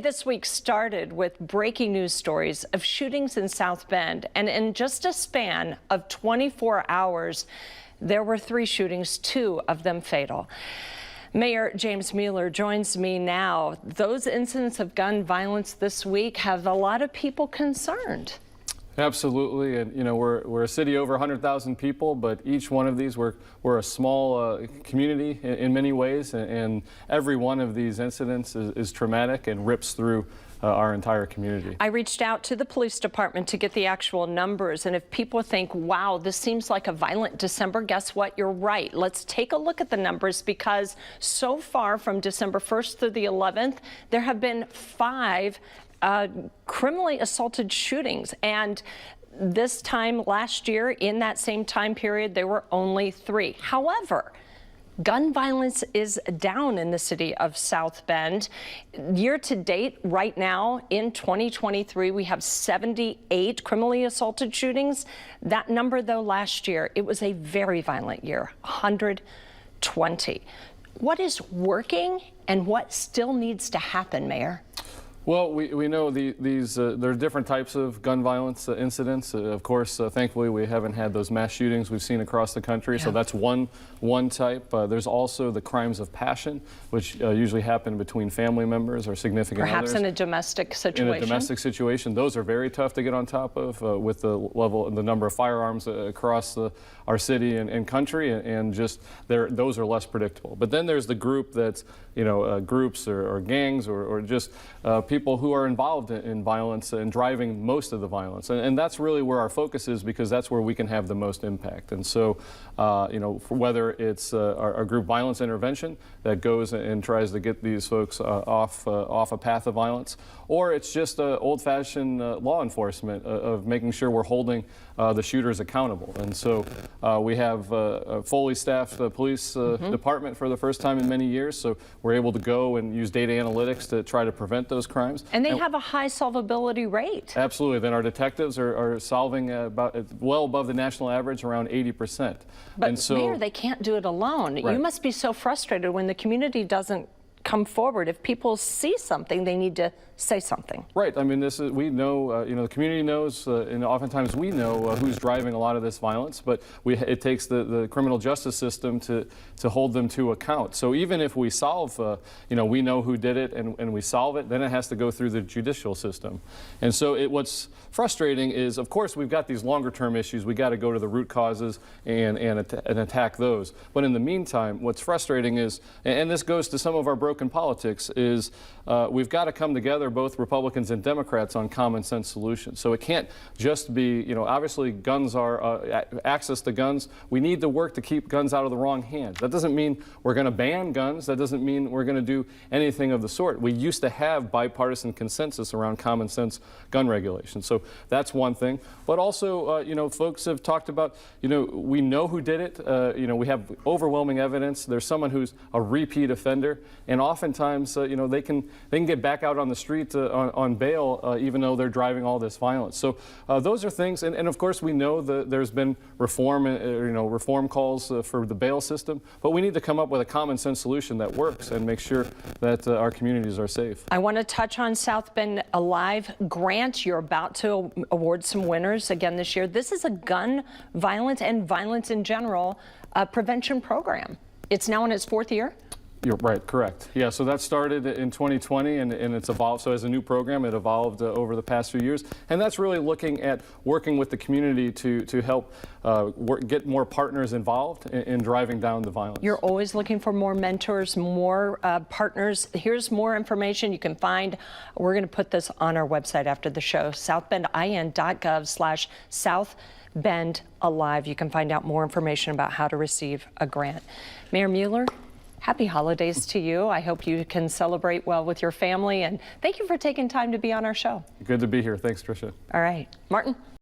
This week started with breaking news stories of shootings in South Bend, and in just a span of 24 hours, there were 3 shootings, 2 of them fatal. Mayor James Mueller joins me now. Those incidents of gun violence this week have a lot of people concerned. Absolutely, and we're a city over 100,000 people, but each one of these we're a small community in many ways, and every one of these incidents is traumatic and rips through our entire community. I reached out to the police department to get the actual numbers, and if people think, wow, this seems like a violent December, guess what? You're right. Let's take a look at the numbers, because so far from December 1st through the 11th, there have been 5 criminally assaulted shootings, and this time last year, in that same time period, there were only 3. However, gun violence is down in the city of South Bend. Year to date, right now in 2023, we have 78 criminally assaulted shootings. That number, though, last year, it was a very violent year, 120. What is working and what still needs to happen, Mayor? Well, we know there are different types of gun violence incidents. Of course, thankfully, we haven't had those mass shootings we've seen across the country, yeah. So that's one type. There's also the crimes of passion, which usually happen between family members or significant others. Perhaps in a domestic situation. In a domestic situation. Those are very tough to get on top of with the number of firearms across our city and country, and just those are less predictable. But then there's the group that's, groups or gangs or just people who are involved in violence and driving most of the violence. And that's really where our focus is, because that's where we can have the most impact. And so, whether it's our group violence intervention that goes and tries to get these folks off a path of violence, or it's just old-fashioned law enforcement of making sure we're holding the shooters accountable. And so we have a fully staffed police department for the first time in many years, so we're able to go and use data analytics to try to prevent those crimes. And they have a high solvability rate. Absolutely. Then our detectives are solving well above the national average, around 80%. But and so, Mayor, they can't do it alone. Right. You must be so frustrated when the community doesn't come forward. If people see something, they need to say something. Right. I mean, we know, the community knows, and oftentimes we know who's driving a lot of this violence, but it takes the criminal justice system to hold them to account. So even if we solve, we know who did it and we solve it, then it has to go through the judicial system. And so what's frustrating is, of course, we've got these longer term issues. We got to go to the root causes and attack those. But in the meantime, what's frustrating is, and this goes to some of our broken politics, is we've got to come together, both Republicans and Democrats, on common sense solutions. So it can't just be, obviously guns are, access to guns. We need to work to keep guns out of the wrong hands. That doesn't mean we're going to ban guns. That doesn't mean we're going to do anything of the sort. We used to have bipartisan consensus around common sense gun regulation. So that's one thing. But also, folks have talked about, we know who did it. We have overwhelming evidence. There's someone who's a repeat offender, and oftentimes, they can get back out on the street on bail, even though they're driving all this violence. So those are things, and of course we know that there's been reform, reform calls for the bail system, but we need to come up with a common sense solution that works and make sure that our communities are safe. I want to touch on South Bend Alive grant. You're about to award some winners again this year. This is a gun violence and violence in general prevention program. It's now in its 4th year. You're right, correct. Yeah, so that started in 2020 and it's evolved. So as a new program, it evolved over the past few years. And that's really looking at working with the community to help get more partners involved in driving down the violence. You're always looking for more mentors, more partners. Here's more information you can find. We're going to put this on our website after the show, southbendin.gov/SouthBendAlive. You can find out more information about how to receive a grant. Mayor Mueller, happy holidays to you. I hope you can celebrate well with your family, and thank you for taking time to be on our show. Good to be here. Thanks, Tricia. All right. Martin?